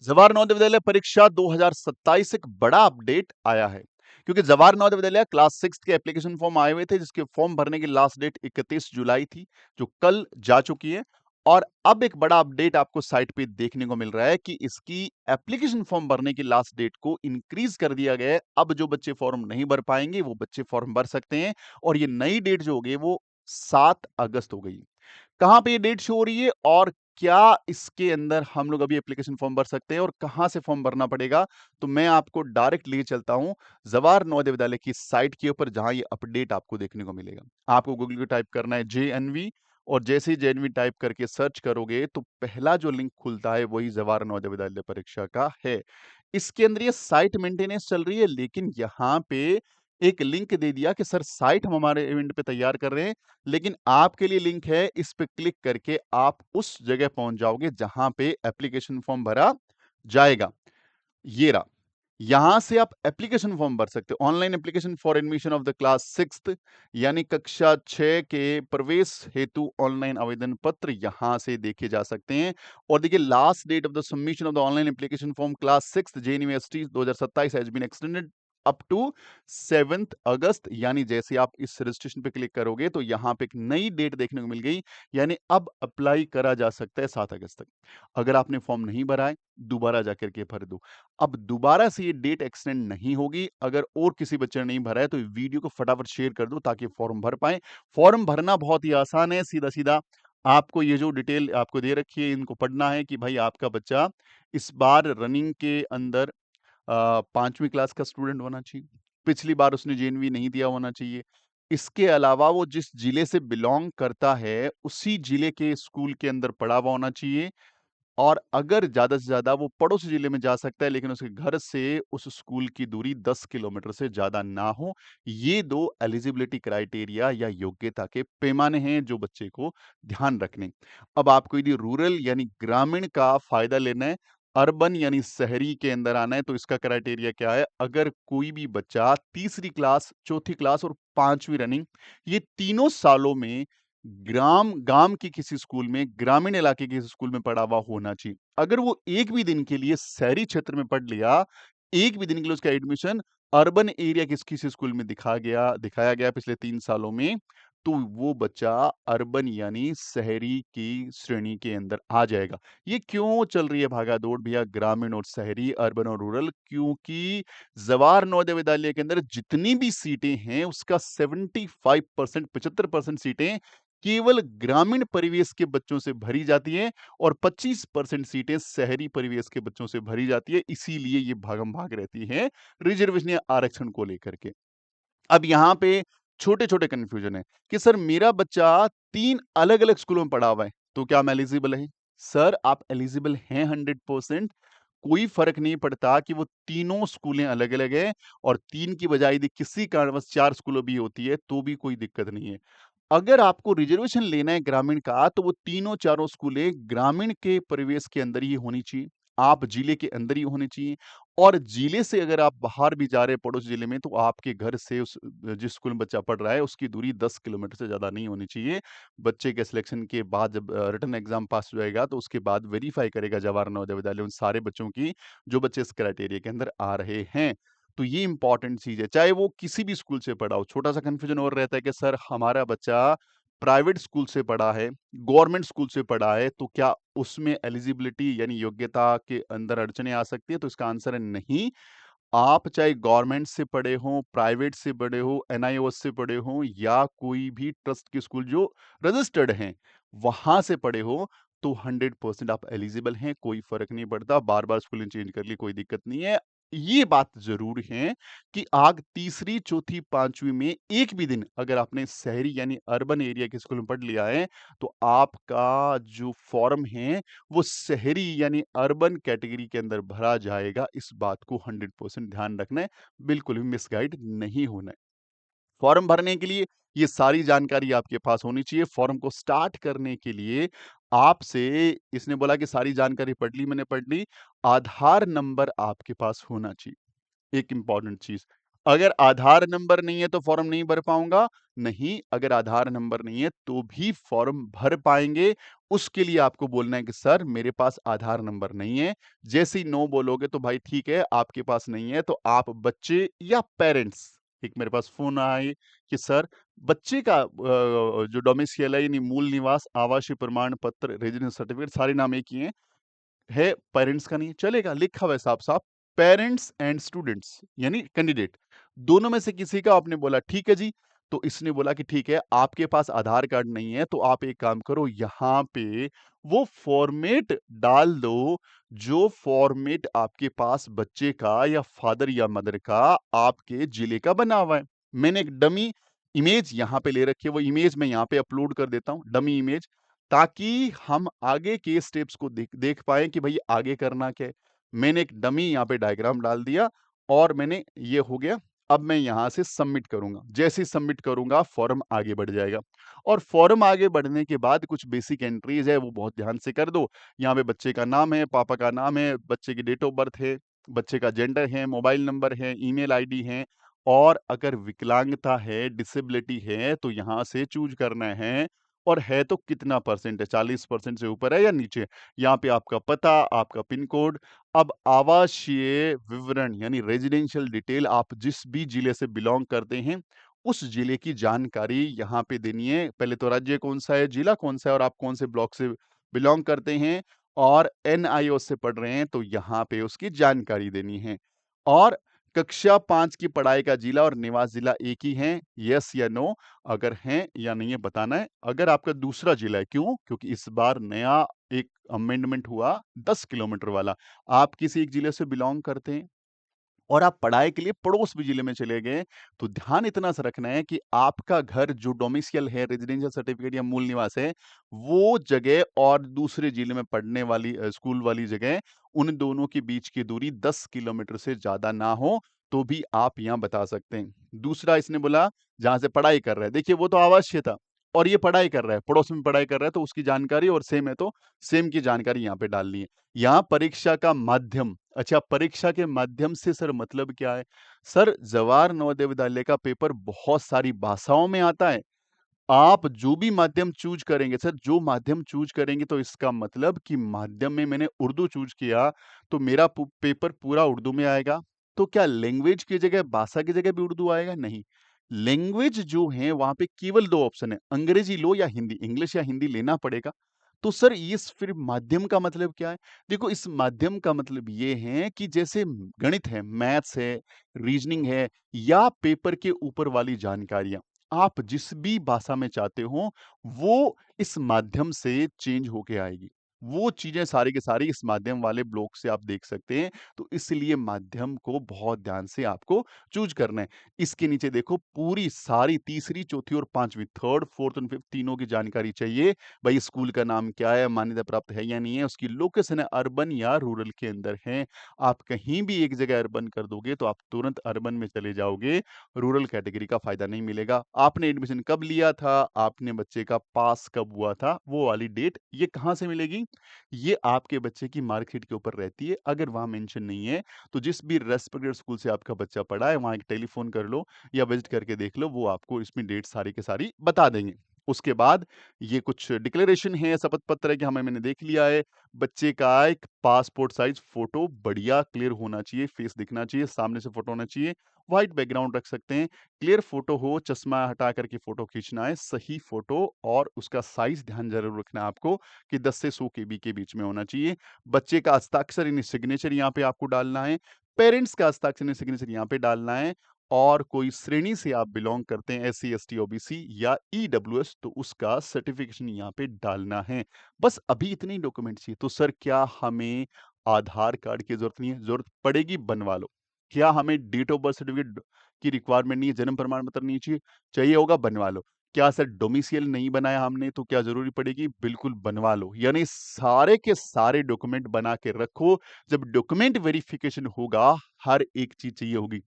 जवाहर नवोदय विद्यालय परीक्षा 2027 एक बड़ा अपडेट आया है क्योंकि जवाहर नवोदय विद्यालय क्लास 6 के एप्लीकेशन फॉर्म आए हुए थे जिसके फॉर्म भरने की लास्ट डेट 31 जुलाई थी जो कल जा चुकी है। और अब एक बड़ा अपडेट आपको साइट पे देखने को मिल रहा है कि इसकी एप्लीकेशन फॉर्म भरने की लास्ट डेट को इंक्रीज कर दिया गया है। अब जो बच्चे फॉर्म नहीं भर पाएंगे वो बच्चे फॉर्म भर सकते हैं और ये नई डेट जो होगी वो 7 अगस्त हो गई। कहाँ पे ये डेट शो हो रही है और क्या इसके अंदर हम लोग अभी एप्लीकेशन फॉर्म भर सकते हैं और कहाँ से फॉर्म भरना पड़ेगा? तो मैं आपको डायरेक्ट लेके चलता हूँ जवाहर नवोदय विद्यालय की साइट के ऊपर जहाँ ये अपडेट आपको देखने को मिलेगा। आपको गूगल पे टाइप करना है जेएनवी और जैसे ही जेएनवी टाइप करके सर्च करोगे तो पहला जो लिंक खुलता है वही जवाहर नवोदय विद्यालय परीक्षा का है। इसके अंदर ये साइट मेंटेनेंस चल रही है लेकिन यहाँ पे एक लिंक दे दिया कि सर साइट हम हमारे इवेंट पे तैयार कर रहे हैं, लेकिन आपके लिए लिंक है, इस पे क्लिक करके आप उस जगह पहुंच जाओगे जहां पे एप्लीकेशन फॉर्म भरा जाएगा। ये रहा। यहां से आप एप्लीकेशन फॉर्म भर सकते हो। Online application for admission of the class 6 यानी कक्षा 6 के प्रवेश हेतु ऑनलाइन आवेदन पत्र यहां से देखे जा सकते हैं। और देखिए last date of the submission of the online application form class 6 J university 2027 has been extended up to 7 अगस्त। यानी जैसे आप इस रजिस्ट्रेशन पे क्लिक करोगे तो यहां पे एक नई डेट देखने को मिल गई। यानी अब अप्लाई करा जा सकता है 7 अगस्त तक। अगर आपने फॉर्म नहीं भरा है दोबारा जाकर के भर दो। अब दोबारा से ये डेट एक्सटेंड नहीं होगी। अगर और किसी बच्चे ने नहीं भरा है तो वीडियो को फटाफट शेयर कर दो ताकि फॉर्म भर पाए। फॉर्म भरना बहुत ही आसान है, सीधा सीधा आपको ये जो डिटेल आपको दे रखी है इनको पढ़ना है कि भाई आपका बच्चा इस बार रनिंग के अंदर 5वीं क्लास का स्टूडेंट होना चाहिए। पिछली बार उसने जेएनवी नहीं दिया होना चाहिए। इसके अलावा वो जिस जिले से बिलोंग करता है उसी जिले के स्कूल के अंदर पढ़ा हुआ होना चाहिए। और अगर ज़्यादा से ज़्यादा वो पड़ोसी जिले में जा सकता है लेकिन उसके घर से उस स्कूल की दूरी 10 किलोमीटर से ज़्यादा ना हो। ये 2 एलिजिबिलिटी क्राइटेरिया या योग्यता के पैमाने हैं जो बच्चे को ध्यान रखने। अब आपको यदि रूरल यानी ग्रामीण का फ़ायदा लेना है, अर्बन यानी शहरी के अंदर आना है तो इसका क्राइटेरिया क्या है? अगर कोई भी बच्चा तीसरी क्लास, चौथी क्लास और 5वीं रनिंग ये तीनों सालों में गांव के किसी स्कूल में, ग्रामीण इलाके के किसी स्कूल में पढ़ा हुआ होना चाहिए। अगर वो एक भी दिन के लिए शहरी क्षेत्र में पढ़ लिया, एक भी दिन के लिए उसका एडमिशन अर्बन एरिया के किसी स्कूल में दिखाया गया पिछले 3 सालों में, तो वो बच्चा अर्बन यानी शहरी की श्रेणी के अंदर आ जाएगा। ये क्यों चल रही है भागा-दौड़ भैया ग्रामीण और शहरी, अर्बन और रूरल? क्योंकि जवाहर नवोदय विद्यालय के अंदर जितनी भी सीटें हैं उसका 75% 75% सीटें केवल ग्रामीण परिवेश के बच्चों से भरी जाती हैं और 25% सीटें शहरी परिवेश के बच्चों से भरी जाती है। इसीलिए ये भागम-भाग रहती है रिजर्वेशन या आरक्षण को लेकर के। अब यहाँ पे छोटे-छोटे कन्फ्यूजन है कि सर मेरा बच्चा 3 अलग-अलग स्कूलों में पढ़ा हुआ है, तो क्या मैं एलिजिबल है? सर आप एलिजिबल हैं 100%। कोई फ़र्क नहीं पड़ता कि वो तीनों स्कूलें अलग-अलग हैं और 3 की बजाय यदि किसी कारणवश 4 स्कूलों भी होती है, तो भी कोई दिक्कत नहीं है। अगर आपको रिजर्वेशन लेना है ग्रामीण का, तो वो तीनों चारों स्कूलें ग्रामीण के परिवेश के अंदर ही होनी चाहिए। आप जिले के अंदर ही होनी चाहिए और जिले से अगर आप बाहर भी जा रहे हैं पड़ोस जिले में, तो आपके घर से उस जिस स्कूल में बच्चा पढ़ रहा है, उसकी दूरी 10 किलोमीटर से ज़्यादा नहीं होनी चाहिए। बच्चे के सिलेक्शन के बाद जब रिटन एग्ज़ाम पास हो जाएगा, तो उसके बाद वेरीफ़ाई करेगा जवाहर नवोदय विद्यालय उन सारे बच्चों की, जो बच्चे इस क्राइटेरिया के अंदर आ रहे हैं। तो ये इंपॉर्टेंट चीज़ है, चाहे वो किसी भी स्कूल से पढ़ा हो। छोटा-सा कन्फ्यूजन और रहता है कि सर हमारा बच्चा प्राइवेट स्कूल से पढ़ा है, गवर्नमेंट स्कूल से पढ़ा है, तो क्या उसमें एलिजिबिलिटी यानी योग्यता के अंदर अड़चनें आ सकती है? तो इसका आंसर है नहीं। आप चाहे गवर्नमेंट से पढ़े हों, प्राइवेट से पढ़े हों, एनआईओएस से पढ़े हों या कोई भी ट्रस्ट के स्कूल जो रजिस्टर्ड हैं, वहाँ से पढ़े हो, तो 100% आप एलिजिबल हैं, कोई फ़र्क नहीं पड़ता। बार-बार स्कूलिंग चेंज कर ली, कोई दिक्कत नहीं है। ये बात ज़रूर है कि आप तीसरी, चौथी, 5वीं में एक भी दिन अगर आपने शहरी यानी अर्बन एरिया के स्कूल में पढ़ लिया है, तो आपका जो फॉर्म है वो शहरी यानी अर्बन कैटेगरी के अंदर भरा जाएगा। इस बात को 100% ध्यान रखना है, बिल्कुल भी मिसगाइड नहीं होना है। फॉर्म भरने के लिए ये सारी जानकारी आपके पास होनी चाहिए। फॉर्म को स्टार्ट करने के लिए आपसे इसने बोला कि सारी जानकारी पढ़ ली, मैंने पढ़ ली। आधार नंबर आपके पास होना चाहिए। एक इंपॉर्टेंट चीज़। अगर आधार नंबर नहीं है तो फॉर्म नहीं भर पाऊंगा? नहीं, अगर आधार नंबर नहीं है तो भी फॉर्म भर पाएंगे। उसके लिए आपको बोलना है कि सर मेरे पास आधार नंबर नहीं है। जैसे ही नो बोलोगे तो भाई ठीक है, आपके पास नहीं है तो आप बच्चे या पेरेंट्स, एक मेरे पास फोन आया है कि सर बच्चे का जो डोमिसाइल है यानी मूल निवास, आवासीय प्रमाण पत्र, रेजिडेंस सर्टिफिकेट, सारे नाम एक ही है, पेरेंट्स का नहीं चलेगा, लिखा हुआ है साफ साफ, पेरेंट्स एंड स्टूडेंट्स यानी कैंडिडेट दोनों में से किसी का। आपने बोला ठीक है जी, तो इसने बोला कि ठीक है आपके पास आधार कार्ड नहीं है तो आप एक काम करो, यहां पे वो फॉर्मेट डाल दो जो फॉर्मेट आपके पास बच्चे का या फादर या मदर का आपके जिले का बना हुआ है। मैंने एक डमी इमेज यहां पे ले रखी है, वो इमेज मैं यहां पे अपलोड कर देता हूं, डमी इमेज, ताकि हम आगे के स्टेप्स को देख देख पाए कि भाई आगे करना क्या है। मैंने एक डमी यहाँ पे डायग्राम डाल दिया और मैंने ये हो गया। अब मैं यहाँ से सबमिट करूंगा, जैसे ही सबमिट करूंगा फॉर्म आगे बढ़ जाएगा। और फॉर्म आगे बढ़ने के बाद कुछ बेसिक एंट्रीज है वो बहुत ध्यान से कर दो। यहाँ पे बच्चे का नाम है, पापा का नाम है, बच्चे की डेट ऑफ बर्थ है, बच्चे का जेंडर है, मोबाइल नंबर है, ईमेल आईडी है, और अगर विकलांगता है, डिसेबिलिटी है तो यहाँ से चूज करना है, और है तो कितना परसेंट है, 40% से ऊपर है या नीचे। यहाँ पे आपका पता, आपका पिन कोड। अब आवासीय विवरण यानी रेजिडेंशियल डिटेल, आप जिस भी जिले से बिलोंग करते हैं उस जिले की जानकारी यहाँ पे देनी है। पहले तो राज्य कौन सा है, जिला कौन सा है, और आप कौन से ब्लॉक से बिलोंग करते हैं, और एनआईओ से पढ़ रहे हैं तो यहाँ पे उसकी जानकारी देनी है। और कक्षा 5 की पढ़ाई का जिला और निवास जिला एक ही है, यस या नो, अगर हैं या नहीं है बताना है। अगर आपका दूसरा जिला है, क्यों? क्योंकि इस बार नया एक अमेंडमेंट हुआ 10 किलोमीटर वाला। आप किसी एक जिले से बिलोंग करते हैं और आप पढ़ाई के लिए पड़ोस भी जिले में चले गए, तो ध्यान इतना सा रखना है कि आपका घर जो डोमिसाइल है, रेजिडेंशियल सर्टिफिकेट या मूल निवास है, वो जगह और दूसरे जिले में पढ़ने वाली स्कूल वाली जगह, उन दोनों के बीच की दूरी 10 किलोमीटर से ज्यादा ना हो, तो भी आप यहाँ बता सकते हैं। दूसरा इसने बोला जहां से पढ़ाई कर रहा है, देखिए वो तो आवासीय था और ये पढ़ाई कर रहा है, पड़ोस में पढ़ाई कर रहा है, तो उसकी जानकारी और सेम है तो सेम की जानकारी यहाँ पे डालनी है। यहाँ परीक्षा का माध्यम, अच्छा परीक्षा के माध्यम से सर मतलब क्या है? सर जवाहर नवोदय विद्यालय का पेपर बहुत सारी भाषाओं में आता है। आप जो भी माध्यम चूज करेंगे सर, जो माध्यम चूज करेंगे, तो इसका मतलब कि माध्यम में मैंने उर्दू चूज किया तो मेरा पेपर पूरा उर्दू में आएगा। तो क्या लैंग्वेज की जगह, भाषा की जगह भी उर्दू आएगा? नहीं, लैंग्वेज जो है वहां पे केवल दो ऑप्शन है, अंग्रेजी लो या हिंदी, इंग्लिश या हिंदी लेना पड़ेगा। तो सर इस फिर माध्यम का मतलब क्या है? देखो इस माध्यम का मतलब ये है कि जैसे गणित है, मैथ्स है, रीजनिंग है, या पेपर के ऊपर वाली जानकारियां, आप जिस भी भाषा में चाहते हो वो इस माध्यम से चेंज होके आएगी। वो चीजें सारी की सारी इस माध्यम वाले ब्लॉक से आप देख सकते हैं। तो इसलिए माध्यम को बहुत ध्यान से आपको चूज करना है। इसके नीचे देखो पूरी सारी तीसरी, चौथी और पांचवी, थर्ड, फोर्थ और फिफ्थ तीनों की जानकारी चाहिए। भाई स्कूल का नाम क्या है, मान्यता प्राप्त है या नहीं है, उसकी लोकेशन है अर्बन या रूरल के अंदर है। आप कहीं भी एक जगह अर्बन कर दोगे तो आप तुरंत अर्बन में चले जाओगे, रूरल कैटेगरी का फायदा नहीं मिलेगा। आपने एडमिशन कब लिया था, आपने बच्चे का पास कब हुआ था, वो वाली डेट ये कहाँ से मिलेगी? ये आपके बच्चे की मार्कशीट के ऊपर रहती है। अगर वहां मेंशन नहीं है तो जिस भी रेस्पेक्टेड स्कूल से आपका बच्चा पढ़ा है वहां एक टेलीफोन कर लो या विजिट करके देख लो, वो आपको इसमें डेट सारी के सारी बता देंगे। उसके बाद ये कुछ डिक्लेरेशन है, शपथ पत्र है कि हमें, मैंने देख लिया है। बच्चे का एक पासपोर्ट साइज फोटो बढ़िया क्लियर होना चाहिए, फेस दिखना चाहिए, सामने से फोटो होना चाहिए, व्हाइट बैकग्राउंड रख सकते हैं, क्लियर फोटो हो, चश्मा हटा करके फोटो खींचना है, सही फोटो, और उसका साइज ध्यान जरूर रखना है आपको कि 10 से 100 केबी के बीच में होना चाहिए। बच्चे का हस्ताक्षर यानी सिग्नेचर यहाँ पे आपको डालना है, पेरेंट्स का हस्ताक्षर यानी सिग्नेचर यहाँ पे डालना है, और कोई श्रेणी से आप बिलोंग करते हैं, एससी, एसटी, ओबीसी या ईडब्ल्यूएस, तो उसका सर्टिफिकेशन यहाँ पे डालना है। बस अभी इतने ही डॉक्यूमेंट चाहिए। तो सर क्या हमें आधार कार्ड की जरूरत नहीं है? जरूरत पड़ेगी, बनवा लो। क्या हमें डेट ऑफ बर्थ सर्टिफिकेट की रिक्वायरमेंट नहीं है, जन्म प्रमाण पत्र नहीं चाहिए? चाहिए होगा, बनवा लो। क्या सर डोमिसाइल नहीं बनाया हमने तो क्या जरूरी पड़ेगी? बिल्कुल बनवा लो। यानी सारे के सारे डॉक्यूमेंट बना के रखो, जब डॉक्यूमेंट वेरिफिकेशन होगा हर एक चीज चाहिए होगी।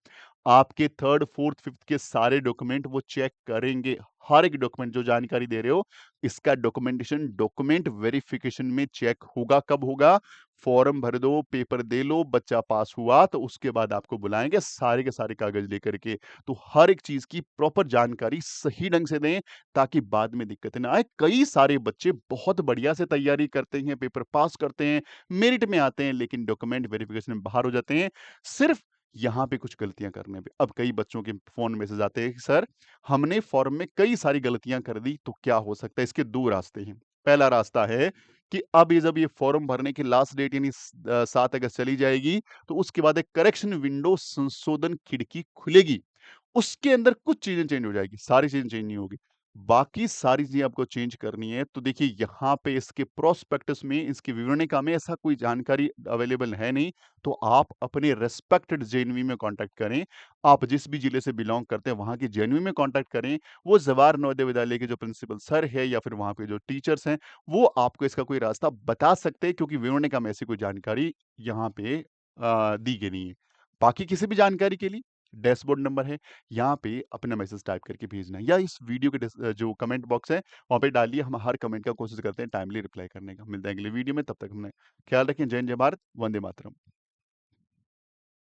आपके 3rd, 4th, 5th के सारे डॉक्यूमेंट वो चेक करेंगे। हर एक डॉक्यूमेंट जो जानकारी दे रहे हो, इसका डॉक्यूमेंटेशन डॉक्यूमेंट वेरिफिकेशन में चेक होगा। कब होगा? फॉर्म भर दो, पेपर दे लो, बच्चा पास हुआ तो उसके बाद आपको बुलाएँगे सारे के सारे कागज़ लेकर के। तो हर एक चीज़ की प्रॉपर जानकारी सही ढंग से दें, ताकि बाद में दिक्कतें ना आए। कई सारे बच्चे बहुत बढ़िया से तैयारी करते हैं, पेपर पास करते हैं, मेरिट में आते हैं, लेकिन डॉक्यूमेंट वेरिफिकेशन में बाहर हो जाते हैं। सिर्फ़ यहाँ पे कुछ गलतियाँ करने पे। अब कई बच्चों के फ़ोन मैसेज आते हैं कि सर, हमने फ़ॉर्म में कई सारी गलतियाँ कर दी, तो क्या हो सकता है? इसके 2 रास्ते हैं। पहला रास्ता है कि अब ये जब ये फ़ॉर्म भरने की लास्ट डेट यानी 7 अगस्त चली जाएगी, तो उसके बाद एक करेक्शन विंडो संशोधन खिड़की खुलेगी। उसके अंदर कुछ चीज़ें चेंज हो जाएगी, सारी चीज़ें चेंज नहीं होगी। बाकी सारी चीज़ें आपको चेंज करनी है, तो देखिए यहाँ पे इसके प्रोस्पेक्टस में, इसकी विवरणिका में ऐसा कोई जानकारी अवेलेबल है नहीं, तो आप अपने रिस्पेक्टेड जेएनवी में कॉन्टैक्ट करें। आप जिस भी जिले से बिलॉन्ग करते हैं, वहाँ की जेएनवी में कॉन्टैक्ट करें। वो जवाहर नवोदय विद्यालय के जो प्रिंसिपल सर है या फिर वहाँ पे जो टीचर्स हैं, वो आपको इसका कोई रास्ता बता सकते हैं, क्योंकि विवरणिका में ऐसी कोई जानकारी यहाँ पे दी गई नहीं है। बाकी किसी भी जानकारी के लिए डैशबोर्ड नंबर है, यहाँ पे अपना मैसेज टाइप करके भेजना है, या इस वीडियो के जो कमेंट बॉक्स है, वहाँ पे डालिए। हम हर कमेंट का कोशिश करते हैं टाइमली रिप्लाई करने का। मिलते हैं अगले वीडियो में, तब तक अपना ख्याल रखें। जय हिंद, जय भारत, वंदे मातरम।